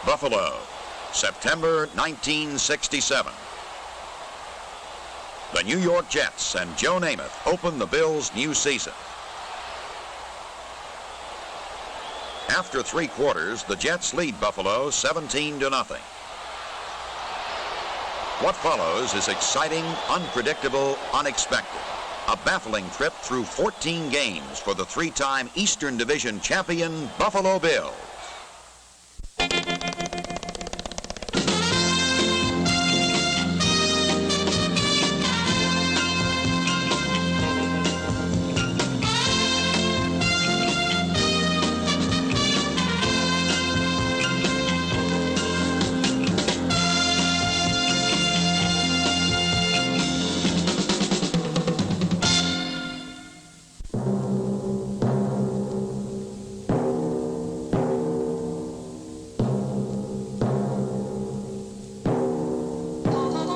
Buffalo, September 1967. The New York Jets and Joe Namath open the Bills' new season. After 3 quarters, the Jets lead Buffalo 17-0. What follows is exciting, unpredictable, unexpected. A baffling trip through 14 games for the 3-time Eastern Division champion Buffalo Bills.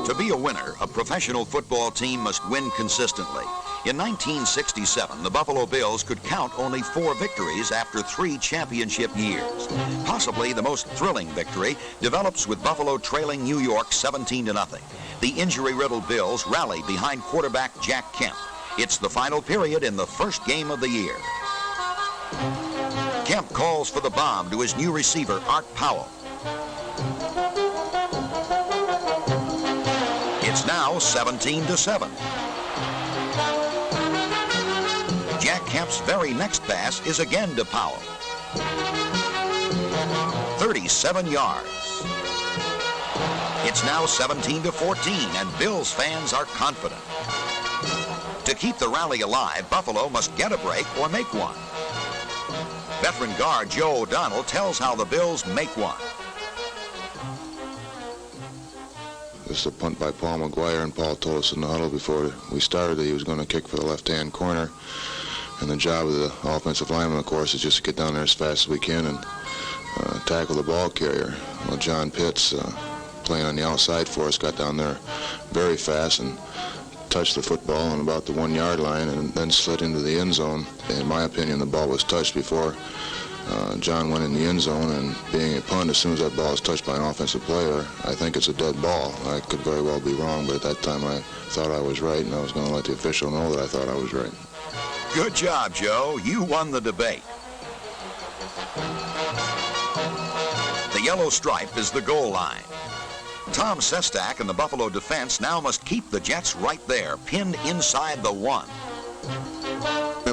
To be a winner, a professional football team must win consistently. In 1967, the Buffalo Bills could count only 4 victories after 3 championship years. Possibly the most thrilling victory develops with Buffalo trailing New York 17-0. The injury-riddled Bills rally behind quarterback Jack Kemp. It's the final period in the first game of the year. Kemp calls for the bomb to his new receiver, Art Powell. It's now 17-7. Jack Kemp's very next pass is again to Powell. 37 yards. It's now 17-14, and Bills fans are confident. To keep the rally alive, Buffalo must get a break or make one. Veteran guard Joe O'Donnell tells how the Bills make one. This is a punt by Paul McGuire, and Paul told us in the huddle before we started that he was going to kick for the left-hand corner. And the job of the offensive lineman, of course, is just to get down there as fast as we can and tackle the ball carrier. Well, John Pitts, playing on the outside for us, got down there very fast and touched the football on about the 1-yard line and then slid into the end zone. In my opinion, the ball was touched before John went in the end zone, and being a punt, as soon as that ball is touched by an offensive player, I think it's a dead ball. I could very well be wrong, but at that time I thought I was right, and I was going to let the official know that I thought I was right. Good job, Joe. You won the debate. The yellow stripe is the goal line. Tom Sestak and the Buffalo defense now must keep the Jets right there, pinned inside the 1.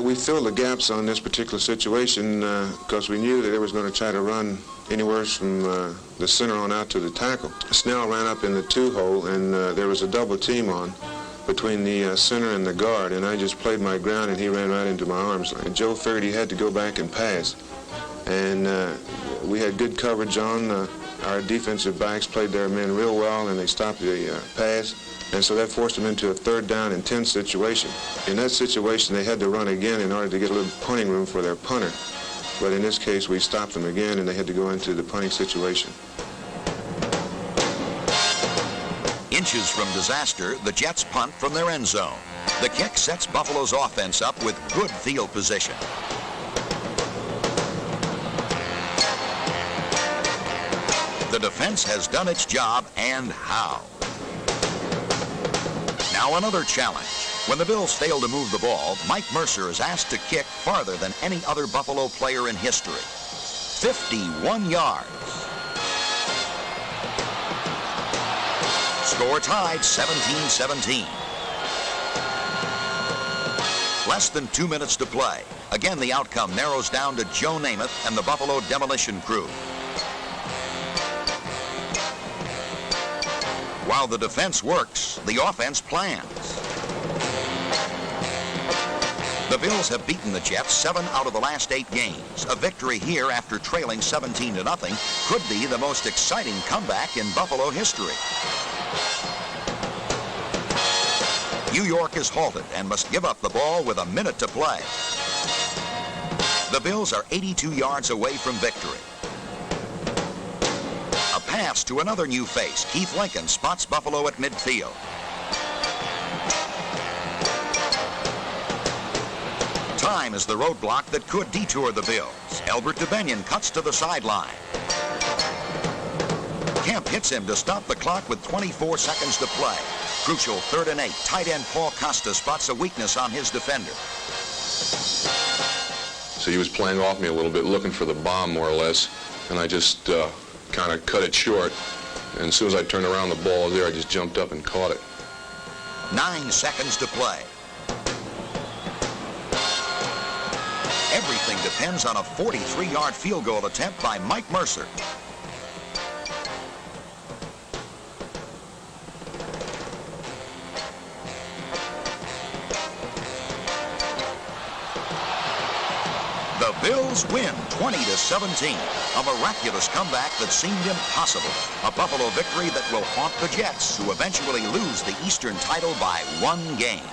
We filled the gaps on this particular situation because we knew that they was going to try to run anywhere from the center on out to the tackle. Snell ran up in the 2-hole, and there was a double team on between the center and the guard, and I just played my ground, and he ran right into my arms. And Joe figured he had to go back and pass. And we had good coverage on. Our defensive backs played their men real well, and they stopped the pass. And so that forced them into a 3rd down and 10 situation. In that situation, they had to run again in order to get a little punting room for their punter. But in this case, we stopped them again, and they had to go into the punting situation. Inches from disaster, the Jets punt from their end zone. The kick sets Buffalo's offense up with good field position. The defense has done its job, and how? Now another challenge. When the Bills fail to move the ball, Mike Mercer is asked to kick farther than any other Buffalo player in history. 51 yards. Score tied 17-17. Less than 2 minutes to play. Again, the outcome narrows down to Joe Namath and the Buffalo Demolition Crew. While the defense works, the offense plans. The Bills have beaten the Jets 7 out of the last 8 games. A victory here after trailing 17-0 could be the most exciting comeback in Buffalo history. New York is halted and must give up the ball with a minute to play. The Bills are 82 yards away from victory. A pass to another new face. Keith Lincoln spots Buffalo at midfield. Time is the roadblock that could detour the Bills. Elbert DeBenion cuts to the sideline. Kemp hits him to stop the clock with 24 seconds to play. Crucial 3rd and 8. Tight end Paul Costa spots a weakness on his defender. So he was playing off me a little bit, looking for the bomb more or less, and I just kind of cut it short. And as soon as I turned around, the ball was there. I just jumped up and caught it. 9 seconds to play. Everything depends on a 43-yard field goal attempt by Mike Mercer. The Bills win 20-17. A miraculous comeback that seemed impossible. A Buffalo victory that will haunt the Jets, who eventually lose the Eastern title by 1 game.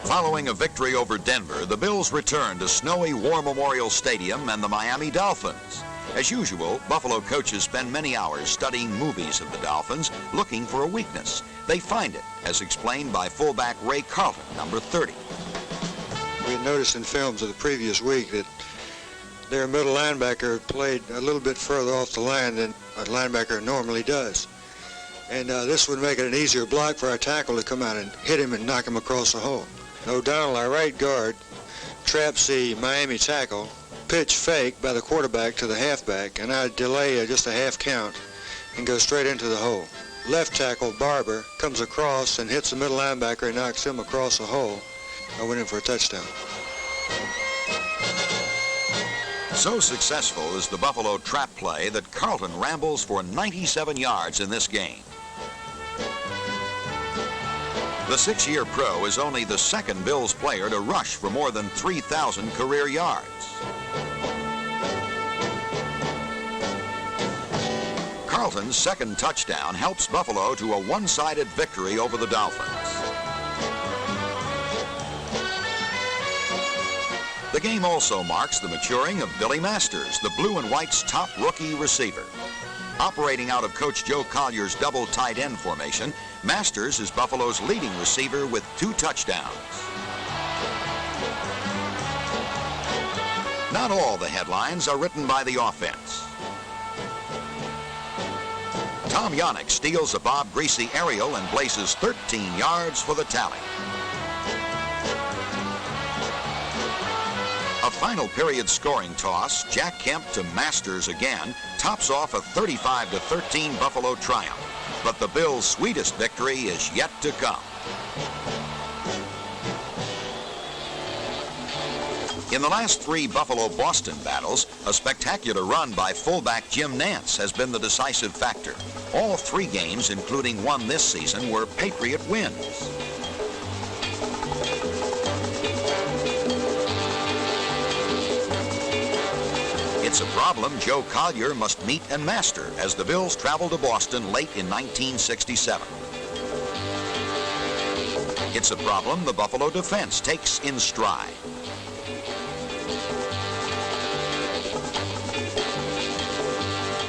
Following a victory over Denver, the Bills return to snowy War Memorial Stadium and the Miami Dolphins. As usual, Buffalo coaches spend many hours studying movies of the Dolphins, looking for a weakness. They find it, as explained by fullback Ray Carlton, number 30. We had noticed in films of the previous week that their middle linebacker played a little bit further off the line than a linebacker normally does. And this would make it an easier block for our tackle to come out and hit him and knock him across the hole. O'Donnell, our right guard, traps the Miami tackle, pitch fake by the quarterback to the halfback, and I delay just a half count and go straight into the hole. Left tackle, Barber, comes across and hits the middle linebacker and knocks him across the hole. I went in for a touchdown. So successful is the Buffalo trap play that Carlton rambles for 97 yards in this game. The 6-year pro is only the second Bills player to rush for more than 3,000 career yards. Carlton's second touchdown helps Buffalo to a one-sided victory over the Dolphins. The game also marks the maturing of Billy Masters, the Blue and White's top rookie receiver. Operating out of Coach Joe Collier's double tight end formation, Masters is Buffalo's leading receiver with 2 touchdowns. Not all the headlines are written by the offense. Tom Yannick steals a Bob Greasy aerial and blazes 13 yards for the tally. A final period scoring toss, Jack Kemp to Masters again, tops off a 35-13 Buffalo triumph. But the Bills' sweetest victory is yet to come. In the last 3 Buffalo-Boston battles, a spectacular run by fullback Jim Nantz has been the decisive factor. All 3 games, including one this season, were Patriot wins. It's a problem Joe Collier must meet and master as the Bills travel to Boston late in 1967. It's a problem the Buffalo defense takes in stride.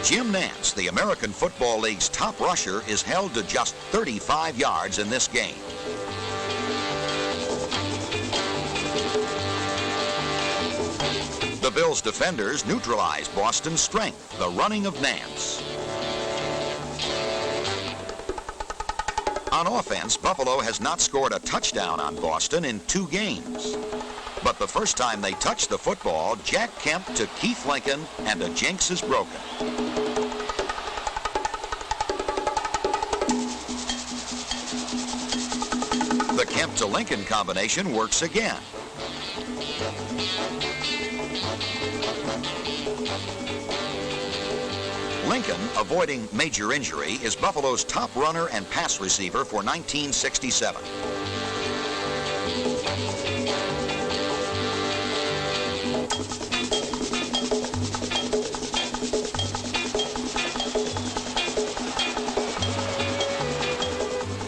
Jim Nantz, the American Football League's top rusher, is held to just 35 yards in this game. The Bills' defenders neutralize Boston's strength, the running of Nantz. On offense, Buffalo has not scored a touchdown on Boston in 2 games. But the first time they touched the football, Jack Kemp to Keith Lincoln, and a jinx is broken. The Kemp to Lincoln combination works again. Lincoln, avoiding major injury, is Buffalo's top runner and pass receiver for 1967.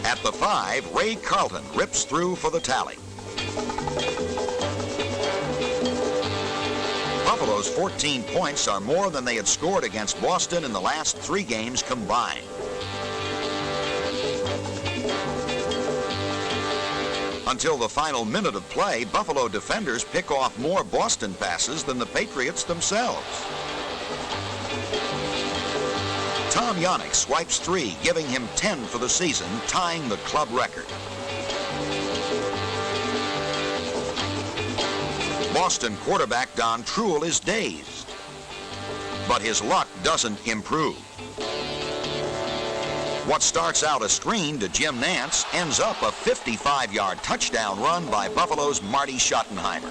At the 5, Ray Carlton rips through for the tally. Buffalo's 14 points are more than they had scored against Boston in the last 3 games combined. Until the final minute of play, Buffalo defenders pick off more Boston passes than the Patriots themselves. Tom Yannick swipes 3, giving him 10 for the season, tying the club record. Boston quarterback Don Truel is dazed, but his luck doesn't improve. What starts out a screen to Jim Nantz ends up a 55-yard touchdown run by Buffalo's Marty Schottenheimer.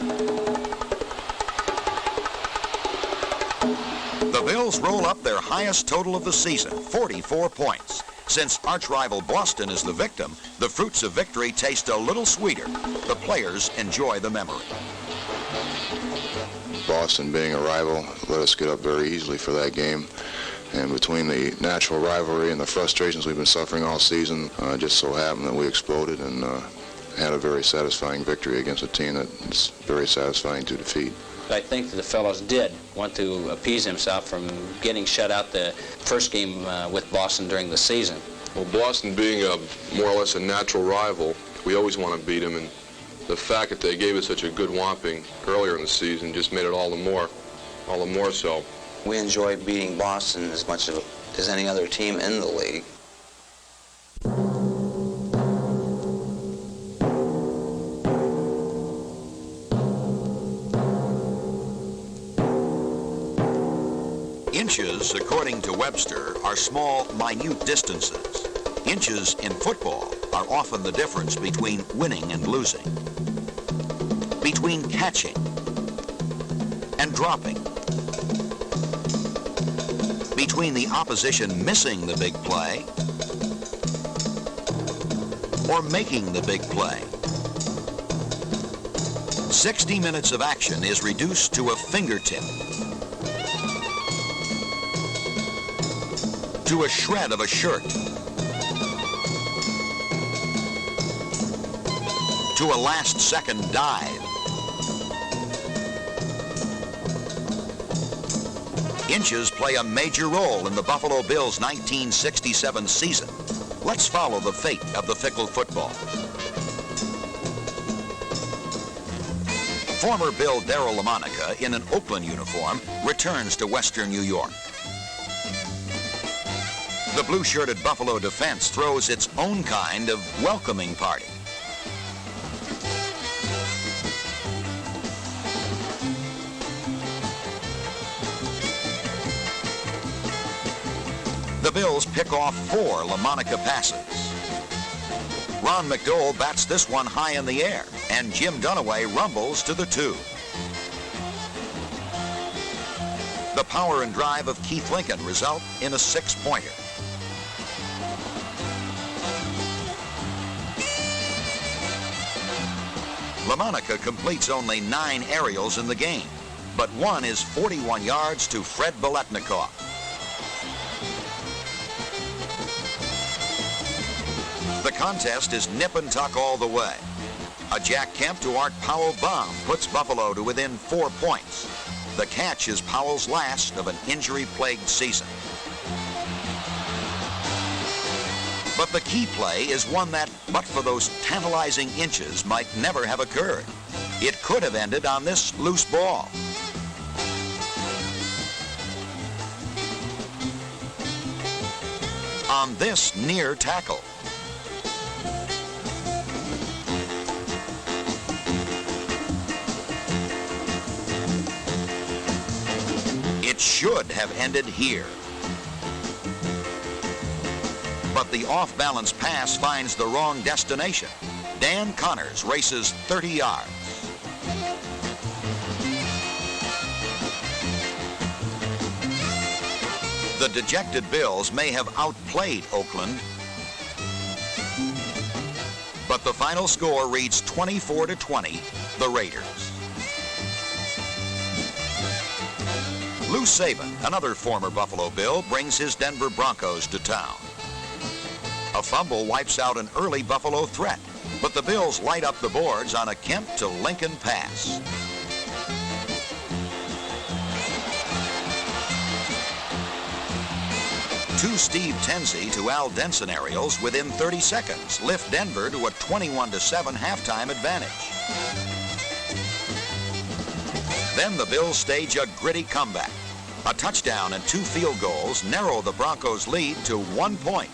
The Bills roll up their highest total of the season, 44 points. Since arch-rival Boston is the victim, the fruits of victory taste a little sweeter. The players enjoy the memory. Boston being a rival let us get up very easily for that game. And between the natural rivalry and the frustrations we've been suffering all season, just so happened that we exploded and had a very satisfying victory against a team that is very satisfying to defeat. I think that the fellows did want to appease himself from getting shut out the first game with Boston during the season. Well, Boston being more or less a natural rival, we always want to beat them, and the fact that they gave us such a good whopping earlier in the season just made it all the more so. We enjoy beating Boston as much as any other team in the league. Inches, according to Webster, are small, minute distances. Inches in football are often the difference between winning and losing, between catching and dropping, between the opposition missing the big play or making the big play. 60 minutes of action is reduced to a fingertip, to a shred of a shirt, to a last-second dive. Inches play a major role in the Buffalo Bills' 1967 season. Let's follow the fate of the fickle football. Former Bill Darryl LaMonica, in an Oakland uniform, returns to Western New York. The blue-shirted Buffalo defense throws its own kind of welcoming party. The Bills pick off 4 LaMonica passes. Ron McDowell bats this one high in the air, and Jim Dunaway rumbles to the 2. The power and drive of Keith Lincoln result in a 6-pointer. LaMonica completes only 9 aerials in the game, but one is 41 yards to Fred Biletnikoff. The contest is nip and tuck all the way. A Jack Kemp to Art Powell bomb puts Buffalo to within 4 points. The catch is Powell's last of an injury-plagued season. But the key play is one that, but for those tantalizing inches, might never have occurred. It could have ended on this loose ball. On this near tackle. It should have ended here. But the off-balance pass finds the wrong destination. Dan Connors races 30 yards. The dejected Bills may have outplayed Oakland, but the final score reads 24-20, the Raiders. Lou Saban, another former Buffalo Bill, brings his Denver Broncos to town. A fumble wipes out an early Buffalo threat, but the Bills light up the boards on a Kemp to Lincoln pass. Two Steve Tenzie to Al Denson aerials within 30 seconds lift Denver to a 21-7 halftime advantage. Then the Bills stage a gritty comeback. A touchdown and 2 field goals narrow the Broncos' lead to 1 point.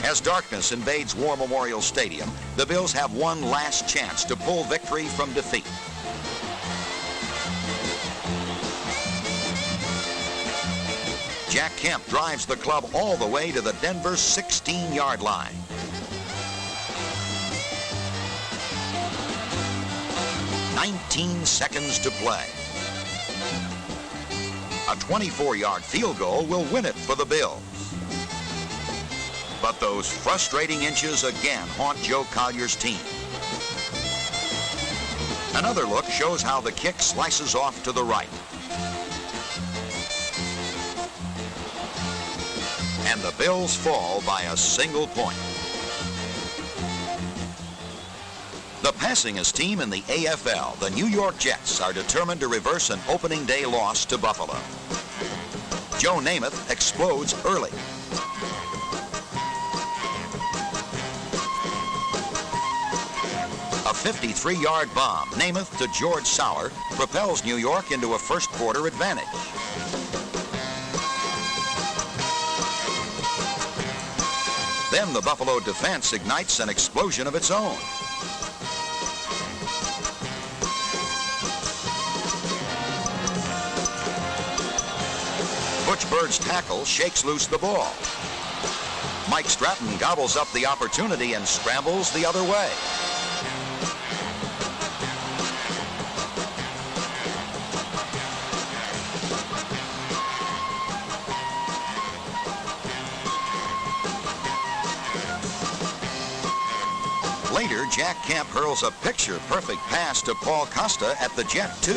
As darkness invades War Memorial Stadium, the Bills have one last chance to pull victory from defeat. Jack Kemp drives the club all the way to the Denver 16-yard line. "19 seconds to play. A 24-yard field goal will win it for the Bills. But those frustrating inches again haunt Joe Collier's team. Another look shows how the kick slices off to the right. And the Bills fall by a single point. The passingest team in the AFL, the New York Jets, are determined to reverse an opening day loss to Buffalo. Joe Namath explodes early. A 53-yard bomb, Namath to George Sauer, propels New York into a first quarter advantage. Then the Buffalo defense ignites an explosion of its own. Butch Bird's tackle shakes loose the ball. Mike Stratton gobbles up the opportunity and scrambles the other way. Later, Jack Kemp hurls a picture-perfect pass to Paul Costa at the Jet 2.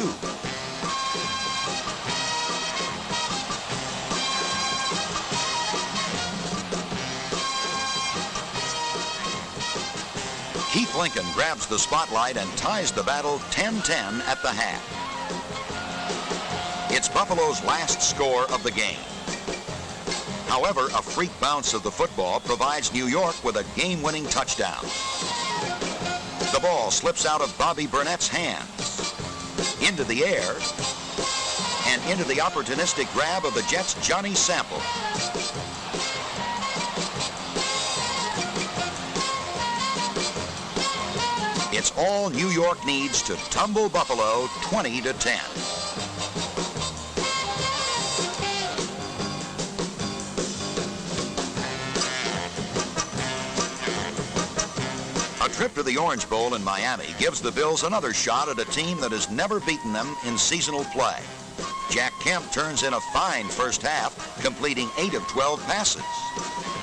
Keith Lincoln grabs the spotlight and ties the battle 10-10 at the half. It's Buffalo's last score of the game. However, a freak bounce of the football provides New York with a game-winning touchdown. The ball slips out of Bobby Burnett's hands, into the air, and into the opportunistic grab of the Jets' Johnny Sample. It's all New York needs to tumble Buffalo 20-10. A trip to the Orange Bowl in Miami gives the Bills another shot at a team that has never beaten them in seasonal play. Jack Kemp turns in a fine first half, completing 8 of 12 passes.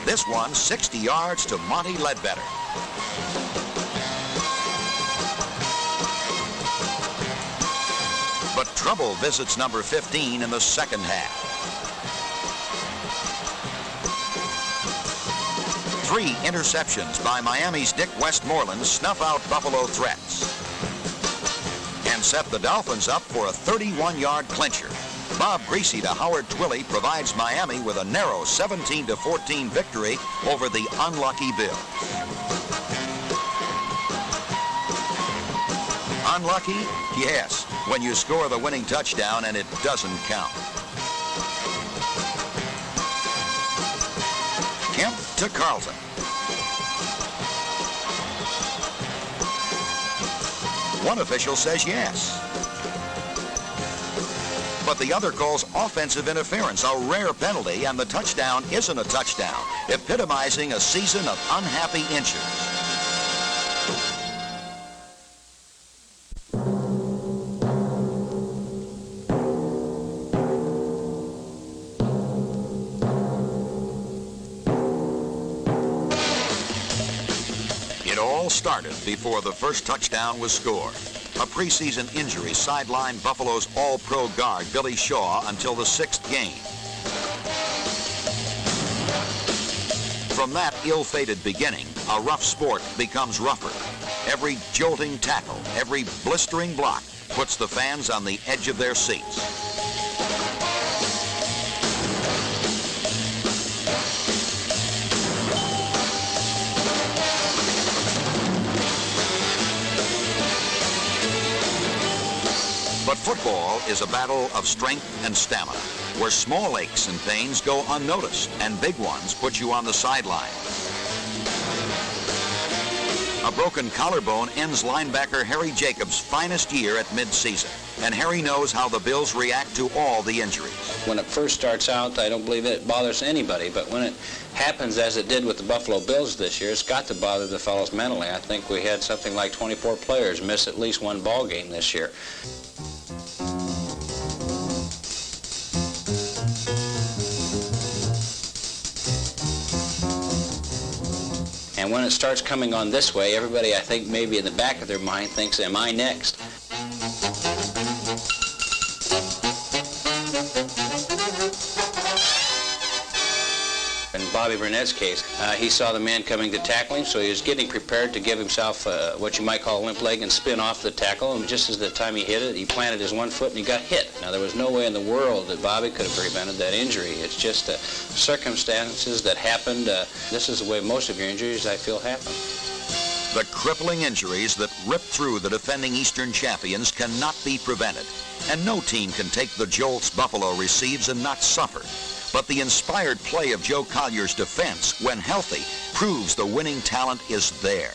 This one 60 yards to Monty Ledbetter. But trouble visits number 15 in the second half. 3 interceptions by Miami's Dick Westmoreland snuff out Buffalo threats and set the Dolphins up for a 31-yard clincher. Bob Greasy to Howard Twilley provides Miami with a narrow 17-14 victory over the unlucky Bills. Unlucky? Yes, when you score the winning touchdown and it doesn't count. Kemp to Carlton. One official says yes. But the other calls offensive interference, a rare penalty, and the touchdown isn't a touchdown, epitomizing a season of unhappy inches. It all started before the first touchdown was scored. A preseason injury sidelined Buffalo's all-pro guard, Billy Shaw, until the 6th game. From that ill-fated beginning, a rough sport becomes rougher. Every jolting tackle, every blistering block puts the fans on the edge of their seats. But football is a battle of strength and stamina, where small aches and pains go unnoticed and big ones put you on the sideline. A broken collarbone ends linebacker Harry Jacobs' finest year at midseason, and Harry knows how the Bills react to all the injuries. When it first starts out, I don't believe it bothers anybody, but when it happens as it did with the Buffalo Bills this year, it's got to bother the fellows mentally. I think we had something like 24 players miss at least one ball game this year. And when it starts coming on this way, everybody, I think, maybe in the back of their mind thinks, am I next? In Bobby Burnett's case, he saw the man coming to tackle him, so he was getting prepared to give himself what you might call a limp leg and spin off the tackle, and just as the time he hit it, he planted his one foot and he got hit. Now, there was no way in the world that Bobby could have prevented that injury. It's just circumstances that happened. This is the way most of your injuries, I feel, happen. The crippling injuries that rip through the defending Eastern champions cannot be prevented, and no team can take the jolts Buffalo receives and not suffer. But the inspired play of Joe Collier's defense, when healthy, proves the winning talent is there.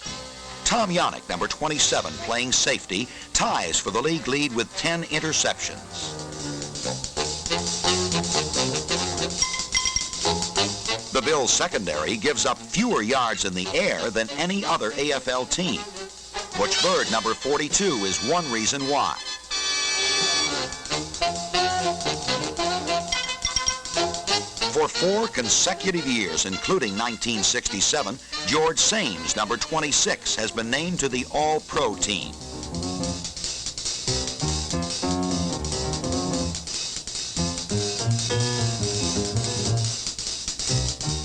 Tom Yannick, number 27, playing safety, ties for the league lead with 10 interceptions. The Bills' secondary gives up fewer yards in the air than any other AFL team. Butch Bird, number 42, is one reason why. For 4 consecutive years, including 1967, George Sames, number 26, has been named to the All-Pro team.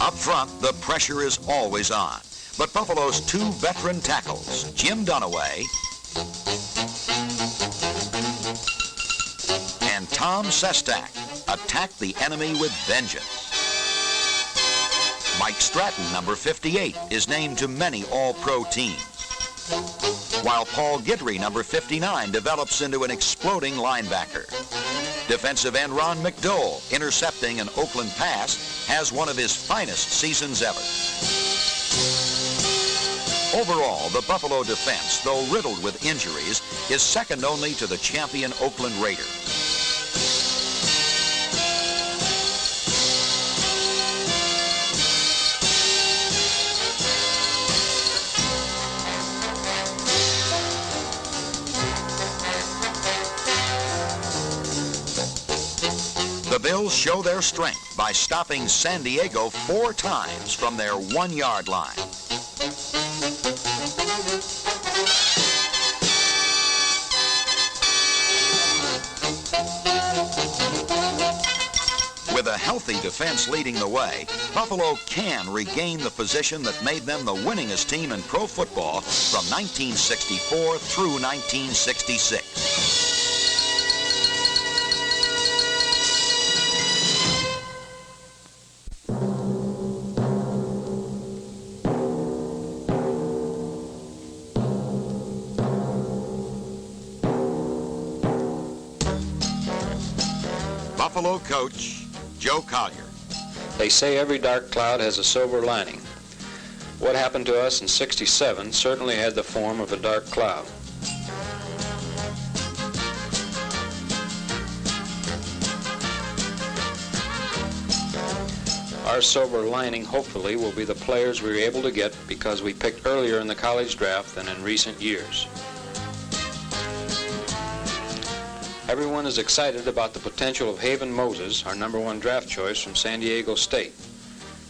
Up front, the pressure is always on. But Buffalo's 2 veteran tackles, Jim Dunaway and Tom Sestak, attack the enemy with vengeance. Mike Stratton, number 58, is named to many All-Pro teams, while Paul Guidry, number 59, develops into an exploding linebacker. Defensive end Ron McDowell, intercepting an Oakland pass, has one of his finest seasons ever. Overall, the Buffalo defense, though riddled with injuries, is second only to the champion Oakland Raiders. The Bills show their strength by stopping San Diego 4 times from their 1-yard line. With a healthy defense leading the way, Buffalo can regain the position that made them the winningest team in pro football from 1964 through 1966. Buffalo coach Joe Collier. They say every dark cloud has a silver lining. What happened to us in '67 certainly had the form of a dark cloud. Our silver lining, hopefully, will be the players we were able to get because we picked earlier in the college draft than in recent years. Everyone is excited about the potential of Haven Moses, our #1 draft choice from San Diego State.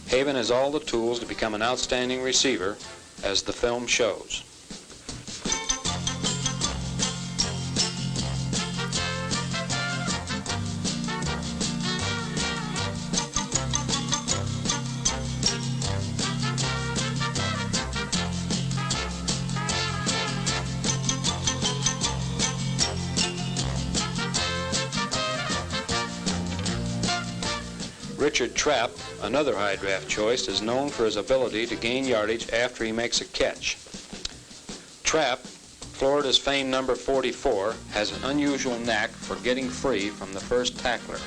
Haven has all the tools to become an outstanding receiver, as the film shows. Richard Trapp, another high draft choice, is known for his ability to gain yardage after he makes a catch. Trapp Florida's famed number 44 has an unusual knack for getting free from the first tackler.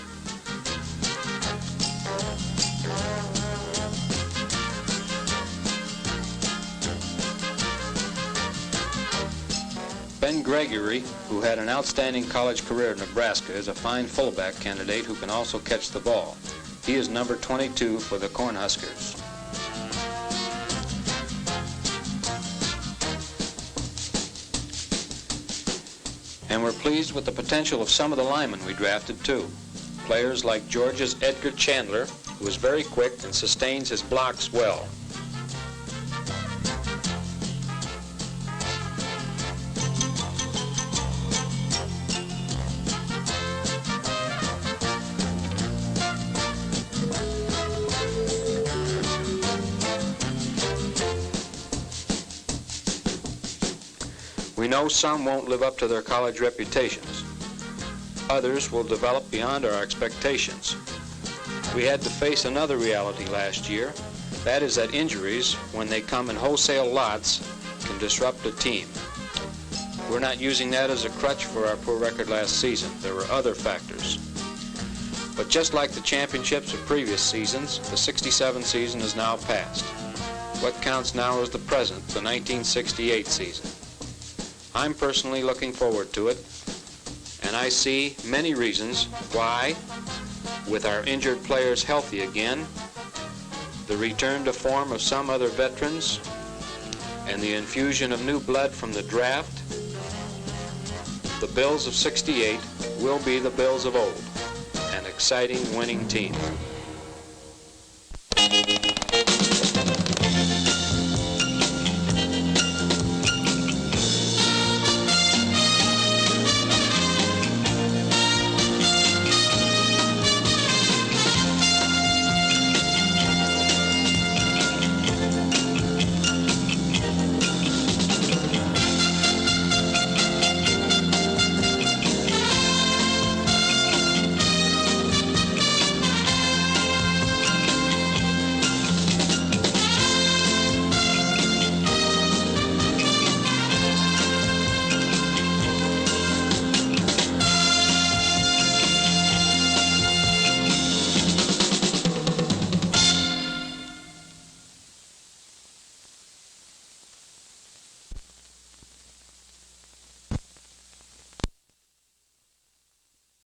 Ben Gregory, who had an outstanding college career at Nebraska, is a fine fullback candidate who can also catch the ball. He is number 22 for the Cornhuskers. And we're pleased with the potential of some of the linemen we drafted, too. Players like Georgia's Edgar Chandler, who is very quick and sustains his blocks well. We know some won't live up to their college reputations. Others will develop beyond our expectations. We had to face another reality last year. That is that injuries, when they come in wholesale lots, can disrupt a team. We're not using that as a crutch for our poor record last season. There were other factors. But just like the championships of previous seasons, the '67 season is now past. What counts now is the present, the 1968 season. I'm personally looking forward to it, and I see many reasons why, with our injured players healthy again, the return to form of some other veterans, and the infusion of new blood from the draft, the Bills of '68 will be the Bills of old, an exciting winning team.